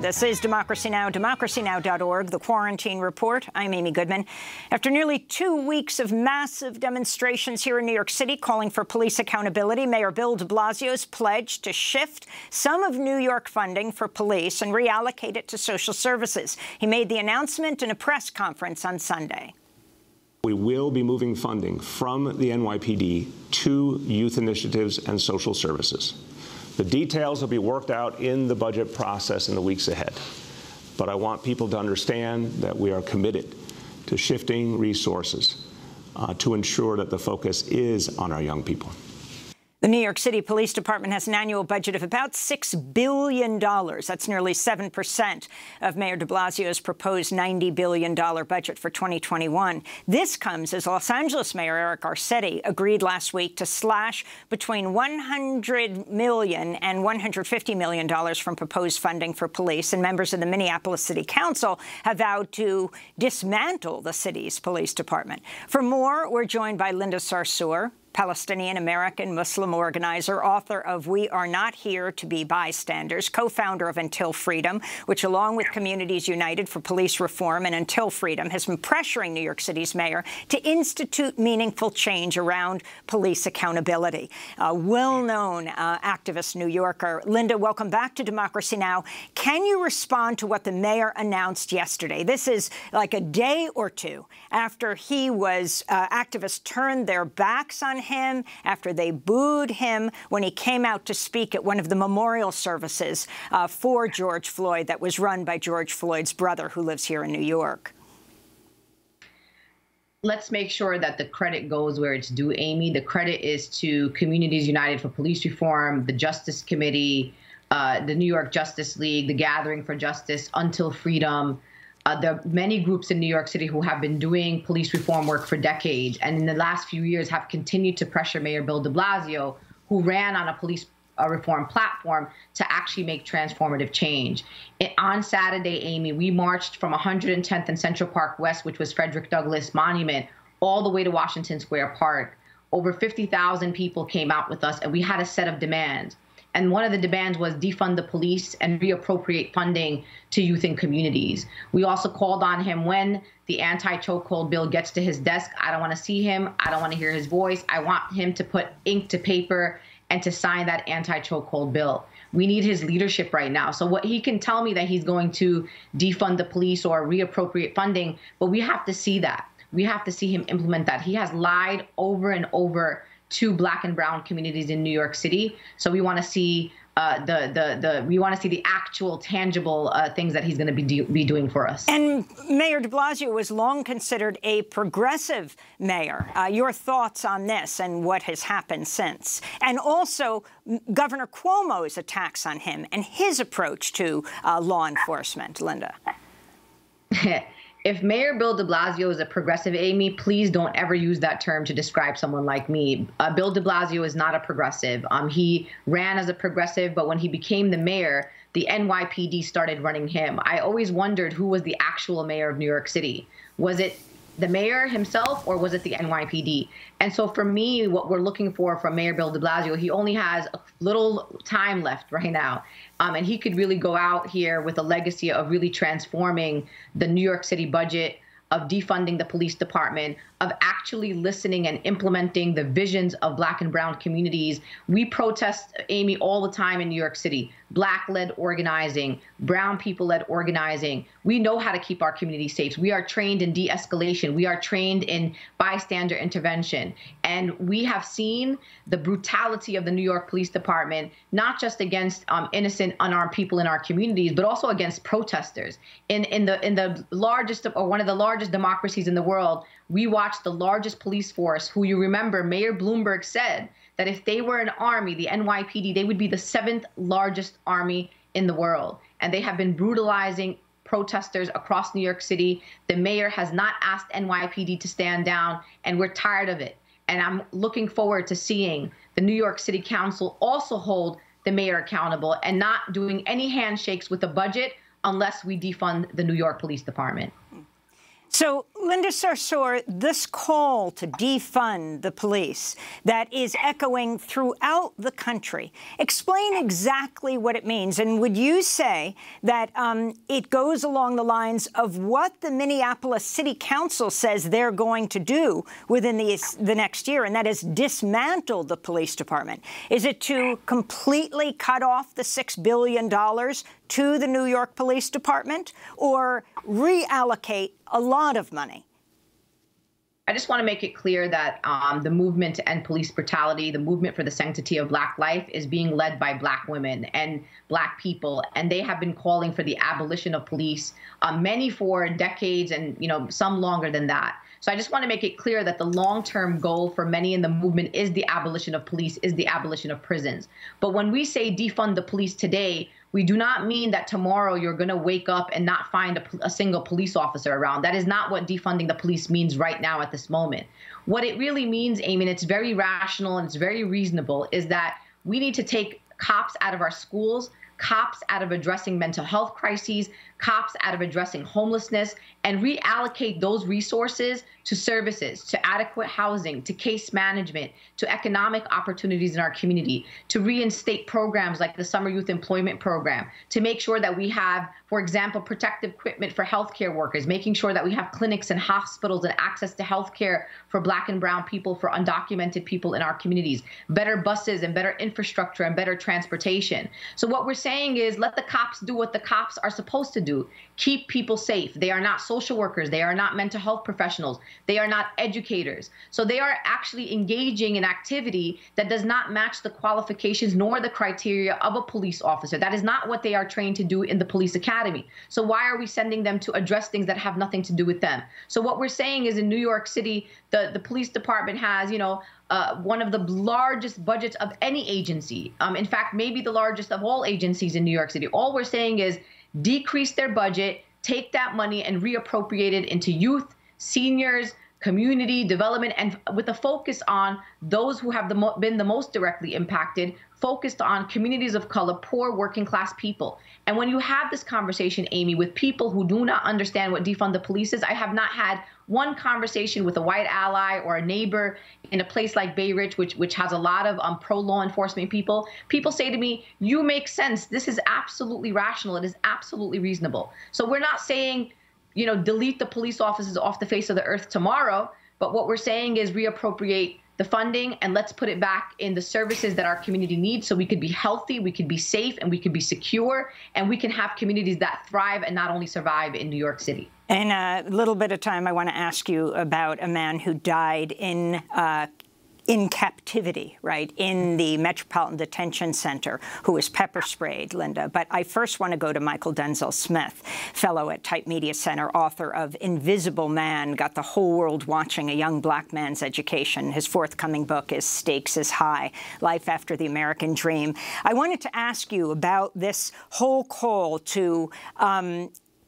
This is Democracy Now!, democracynow.org, the Quarantine Report. I'm Amy Goodman. After nearly 2 weeks of massive demonstrations here in New York City calling for police accountability, Mayor Bill de Blasio's pledged to shift some of New York funding for police and reallocate it to social services. He made the announcement in a press conference on Sunday. We will be moving funding from the NYPD to youth initiatives and social services. The details will be worked out in the budget process in the weeks ahead. But I want people to understand that we are committed to shifting resources to ensure that the focus is on our young people. The New York City Police Department has an annual budget of about $6 billion. That's nearly 7% of Mayor de Blasio's proposed $90 billion budget for 2021. This comes as Los Angeles Mayor Eric Garcetti agreed last week to slash between $100 million and $150 million from proposed funding for police, and members of the Minneapolis City Council have vowed to dismantle the city's police department. For more, we're joined by Linda Sarsour, Palestinian American Muslim organizer, author of We Are Not Here to Be Bystanders, co-founder of Until Freedom, which, along with Communities United for Police Reform and Until Freedom, has been pressuring New York City's mayor to institute meaningful change around police accountability. A well-known activist New Yorker. Linda, welcome back to Democracy Now! Can you respond to what the mayor announced yesterday? This is like a day or two after he was, activists turned their backs on him, after they booed him when he came out to speak at one of the memorial services for George Floyd that was run by George Floyd's brother, who lives here in New York. Let's make sure that the credit goes where it's due, Amy. The credit is to Communities United for Police Reform, the Justice Committee, the New York Justice League, the Gathering for Justice, Until Freedom. There are many groups in New York City who have been doing police reform work for decades, and in the last few years have continued to pressure Mayor Bill de Blasio, who ran on a police reform platform, to actually make transformative change. On Saturday, Amy, we marched from 110th and Central Park West, which was Frederick Douglass Monument, all the way to Washington Square Park. Over 50,000 people came out with us, and we had a set of demands. And one of the demands was defund the police and reappropriate funding to youth and communities. We also called on him when the anti-chokehold bill gets to his desk. I don't want to see him. I don't want to hear his voice. I want him to put ink to paper and to sign that anti-chokehold bill. We need his leadership right now. So what he can tell me that he's going to defund the police or reappropriate funding, but we have to see that. We have to see him implement that. He has lied over and over to Black and brown communities in New York City. So we want to see the actual tangible things that he's going to be doing for us. And Mayor de Blasio was long considered a progressive mayor. Your thoughts on this and what has happened since? And also Governor Cuomo's attacks on him and his approach to law enforcement. Linda. If Mayor Bill de Blasio is a progressive, Amy, please don't ever use that term to describe someone like me. Bill de Blasio is not a progressive. He ran as a progressive, but when he became the mayor, the NYPD started running him. I always wondered who was the actual mayor of New York City. Was it the mayor himself, or was it the NYPD? And so for me, what we're looking for from Mayor Bill de Blasio, he only has a little time left right now. And he could really go out here with a legacy of really transforming the New York City budget, of defunding the police department, of actually listening and implementing the visions of Black and brown communities. We protest, Amy, all the time in New York City. Black-led organizing, brown people-led organizing. We know how to keep our community safe. We are trained in de-escalation. We are trained in bystander intervention. And we have seen the brutality of the New York Police Department, not just against innocent, unarmed people in our communities, but also against protesters. In the largest, or one of the largest democracies in the world, we watched the largest police force, who, you remember, Mayor Bloomberg said that if they were an army, the NYPD, they would be the 7th largest army in the world. And they have been brutalizing protesters across New York City. The mayor has not asked NYPD to stand down, and we're tired of it. And I'm looking forward to seeing the New York City Council also hold the mayor accountable and not doing any handshakes with the budget unless we defund the New York Police Department. So Linda Sarsour, this call to defund the police that is echoing throughout the country, explain exactly what it means. And would you say that it goes along the lines of what the Minneapolis City Council says they're going to do within the next year, and that is dismantle the police department? Is it to completely cut off the $6 billion to the New York Police Department, or reallocate a lot of money? I just want to make it clear that the movement to end police brutality, the movement for the sanctity of Black life, is being led by Black women and Black people, and they have been calling for the abolition of police, many for decades, and some longer than that. So I just want to make it clear that the long-term goal for many in the movement is the abolition of police, is the abolition of prisons. But when we say defund the police today, we do not mean that tomorrow you're going to wake up and not find a single police officer around. That is not what defunding the police means right now at this moment. What it really means, Amy, and it's very rational and it's very reasonable, is that we need to take cops out of our schools, cops out of addressing mental health crises, cops out of addressing homelessness, and reallocate those resources to services, to adequate housing, to case management, to economic opportunities in our community, to reinstate programs like the Summer Youth Employment Program, to make sure that we have, for example, protective equipment for healthcare workers, making sure that we have clinics and hospitals and access to healthcare for Black and brown people, for undocumented people in our communities, better buses and better infrastructure and better transportation. So what we're saying is, let the cops do what the cops are supposed to do. Keep people safe. They are not social workers. They are not mental health professionals. They are not educators. So they are actually engaging in activity that does not match the qualifications nor the criteria of a police officer. That is not what they are trained to do in the police academy. So why are we sending them to address things that have nothing to do with them? So what we're saying is, in New York City, the police department has, one of the largest budgets of any agency. In fact, maybe the largest of all agencies in New York City. All we're saying is, decrease their budget, take that money and reappropriate it into youth, seniors, community development, and with a focus on those who have been the most directly impacted, focused on communities of color, poor working class people. And when you have this conversation, Amy, with people who do not understand what defund the police is, I have not had one conversation with a white ally or a neighbor in a place like Bay Ridge, which has a lot of pro-law enforcement people. People say to me, you make sense. This is absolutely rational. It is absolutely reasonable. So we're not saying, delete the police officers off the face of the earth tomorrow. But what we're saying is reappropriate the funding and let's put it back in the services that our community needs, so we could be healthy, we could be safe, and we could be secure, and we can have communities that thrive and not only survive in New York City. In a little bit of time, I want to ask you about a man who died in captivity, right, in the Metropolitan Detention Center, who was pepper sprayed, Linda. But I first want to go to Mychal Denzel Smith, fellow at Type Media Center, author of Invisible Man, got the whole world watching a young Black man's education. His forthcoming book is Stakes is High, Life After the American Dream. I wanted to ask you about this whole call to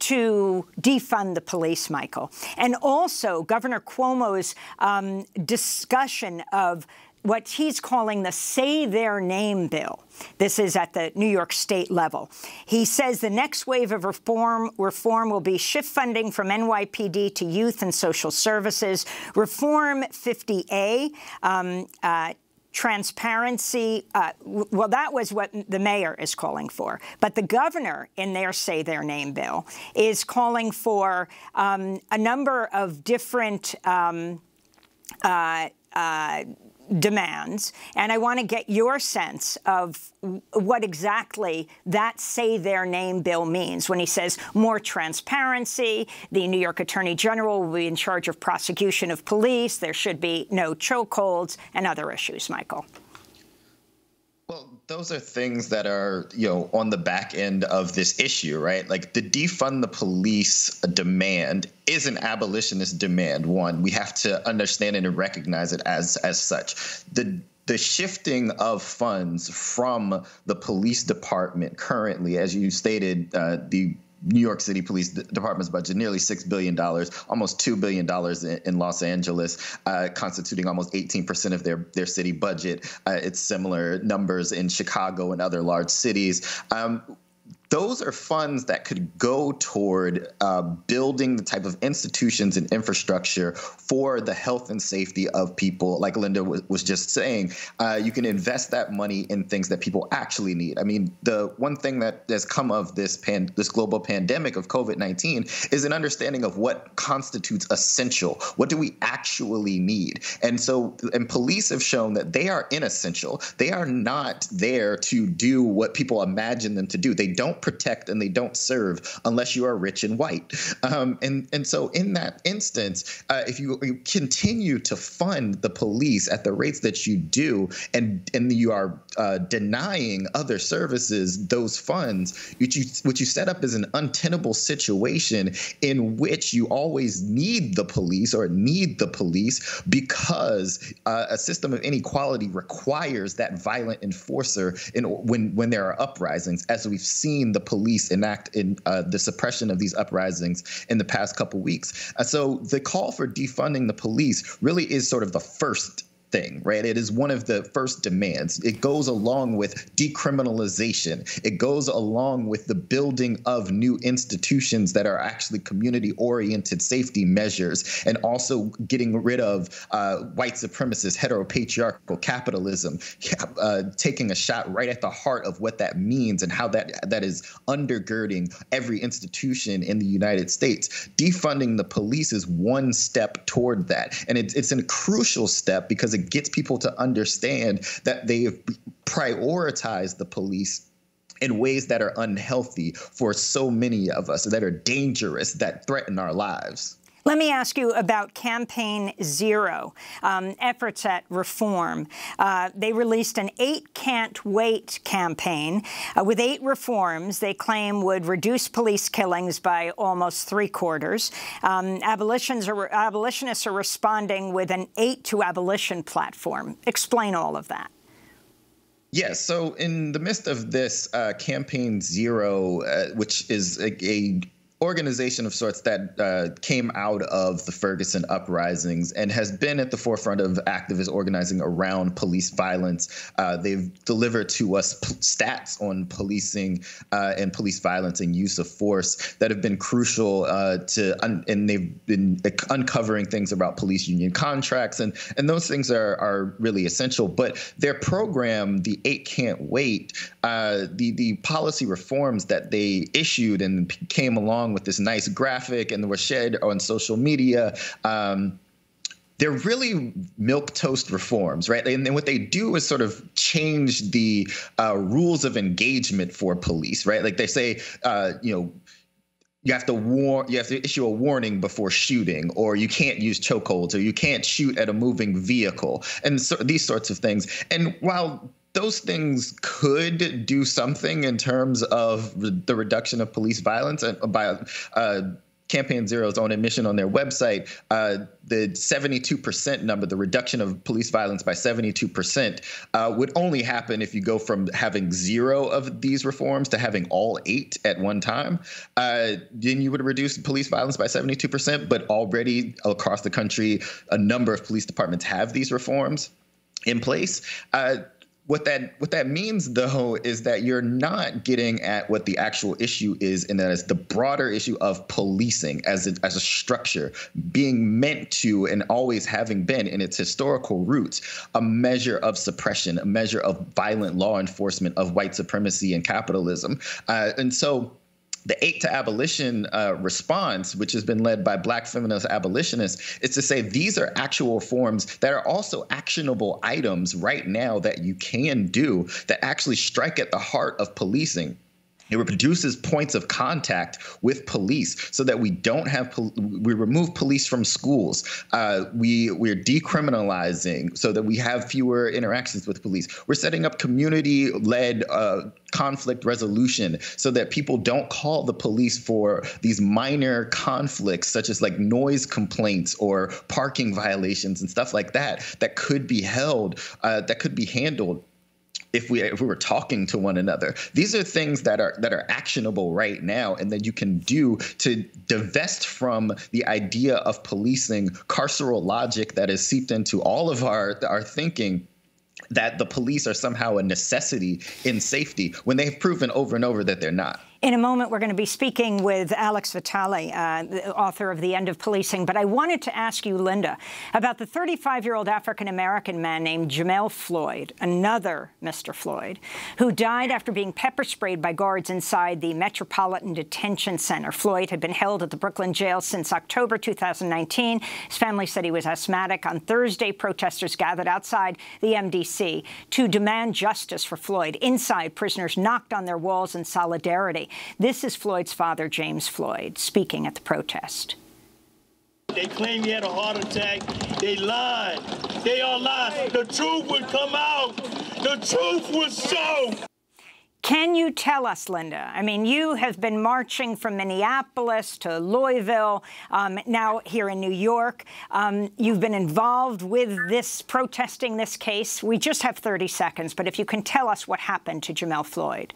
defund the police, Mychal, and also Governor Cuomo's discussion of what he's calling the Say Their Name bill. This is at the New York State level. He says the next wave of reform will be shift funding from NYPD to youth and social services, reform 50A, transparency. Well, that was what the mayor is calling for. But the governor, in their Say Their Name bill, is calling for a number of different demands. And I want to get your sense of what exactly that Say Their Name bill means when he says more transparency, the New York Attorney General will be in charge of prosecution of police, there should be no chokeholds, and other issues, Mychal. Well, those are things that are, on the back end of this issue, right? Like the defund the police demand is an abolitionist demand. One, we have to understand it and recognize it as such. The shifting of funds from the police department currently, as you stated, the New York City Police Department's budget, nearly $6 billion, almost $2 billion in Los Angeles, constituting almost 18% of their city budget. It's similar numbers in Chicago and other large cities. The those are funds that could go toward building the type of institutions and infrastructure for the health and safety of people. Like Linda was just saying, you can invest that money in things that people actually need. I mean, the one thing that has come of this global pandemic of COVID-19 is an understanding of what constitutes essential. What do we actually need? And police have shown that they are inessential. They are not there to do what people imagine them to do. They don't protect and they don't serve unless you are rich and white. And so in that instance, if you continue to fund the police at the rates that you do, and you are denying other services those funds, what you set up is an untenable situation in which you always need the police because a system of inequality requires that violent enforcer when there are uprisings, as we've seen the police enact in the suppression of these uprisings in the past couple weeks. So the call for defunding the police really is sort of the first thing, right? It is one of the first demands. It goes along with decriminalization. It goes along with the building of new institutions that are actually community-oriented safety measures, and also getting rid of white supremacist, heteropatriarchal capitalism, taking a shot right at the heart of what that means and how that is undergirding every institution in the United States. Defunding the police is one step toward that, and it's a crucial step because it gets people to understand that they have prioritized the police in ways that are unhealthy for so many of us, that are dangerous, that threaten our lives. Let me ask you about Campaign Zero, efforts at reform. They released an 8 Can't Wait campaign with 8 reforms they claim would reduce police killings by almost 3/4. Abolitionists are responding with an 8 to Abolition platform. Explain all of that. Yes. So in the midst of this Campaign Zero, which is a organization of sorts that came out of the Ferguson uprisings and has been at the forefront of activist organizing around police violence. They've delivered to us stats on policing and police violence and use of force that have been crucial and they've been uncovering things about police union contracts, and those things are really essential. But their program, the 8 Can't Wait, the policy reforms that they issued and came along with this nice graphic and were shared on social media, they're really milquetoast reforms, right? And what they do is sort of change the rules of engagement for police, right? Like they say, you have to issue a warning before shooting, or you can't use chokeholds, or you can't shoot at a moving vehicle, and so these sorts of things. And while those things could do something in terms of the reduction of police violence, and by Campaign Zero's own admission on their website, the 72% number, the reduction of police violence by 72%, would only happen if you go from having 0 of these reforms to having all 8 at one time. Then you would reduce police violence by 72%, but already across the country, a number of police departments have these reforms in place. What that means, though, is that you're not getting at what the actual issue is, and that is the broader issue of policing as a structure being meant to, and always having been in its historical roots, a measure of suppression, a measure of violent law enforcement of white supremacy and capitalism. And so the 8 to Abolition response, which has been led by Black feminist abolitionists, is to say these are actual reforms that are also actionable items right now that you can do that actually strike at the heart of policing. It reduces points of contact with police so that we don't have we remove police from schools. We're decriminalizing so that we have fewer interactions with police. We're setting up community-led conflict resolution so that people don't call the police for these minor conflicts, such as like noise complaints or parking violations and stuff like that, that could be handled if we were talking to one another. These are things that are actionable right now, and that you can do to divest from the idea of policing carceral logic that is seeped into all of our thinking, that the police are somehow a necessity in safety, when they've proven over and over that they're not. In a moment, we're going to be speaking with Alex Vitale, the author of The End of Policing. But I wanted to ask you, Linda, about the 35-year-old African-American man named Jamel Floyd, another Mr. Floyd, who died after being pepper sprayed by guards inside the Metropolitan Detention Center. Floyd had been held at the Brooklyn jail since October 2019. His family said he was asthmatic. On Thursday, protesters gathered outside the MDC to demand justice for Floyd. Inside, prisoners knocked on their walls in solidarity. This is Floyd's father, James Floyd, speaking at the protest. They claim he had a heart attack. They lied. They all lied. The truth would come out. The truth would show. Can you tell us, Linda? I mean, you have been marching from Minneapolis to Louisville, now here in New York. You've been involved with this, protesting this case. We just have 30 seconds, but if you can tell us what happened to Jamel Floyd.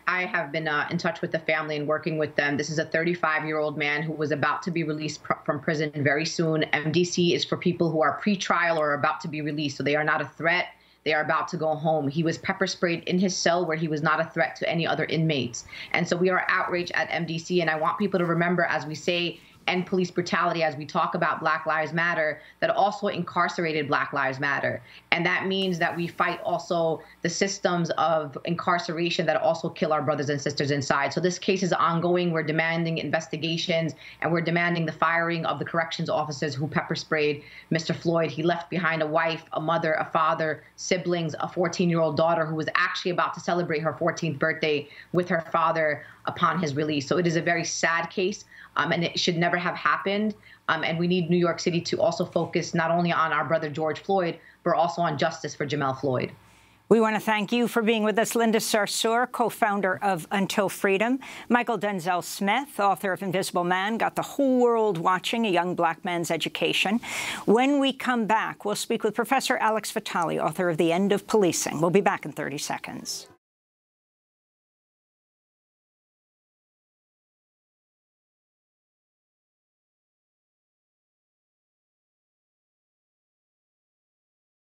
I have been in touch with the family and working with them. This is a 35-year-old man who was about to be released from prison very soon. MDC is for people who are pre-trial or about to be released, so they are not a threat. They are about to go home. He was pepper sprayed in his cell where he was not a threat to any other inmates. And so we are outraged at MDC, and I want people to remember, as we say, end police brutality, as we talk about Black Lives Matter, that also incarcerated Black Lives Matter. And that means that we fight also the systems of incarceration that also kill our brothers and sisters inside. So this case is ongoing. We're demanding investigations, and we're demanding the firing of the corrections officers who pepper sprayed Mr. Floyd. He left behind a wife, a mother, a father, siblings, a 14-year-old daughter who was actually about to celebrate her 14th birthday with her father upon his release. So it is a very sad case. And it should never have happened. And we need New York City to also focus not only on our brother George Floyd, but also on justice for Jamel Floyd. We want to thank you for being with us, Linda Sarsour, co-founder of Until Freedom. Mychal Denzel Smith, author of Invisible Man, got the whole world watching a young black man's education. When we come back, we'll speak with Professor Alex Vitale, author of The End of Policing. We'll be back in 30 seconds.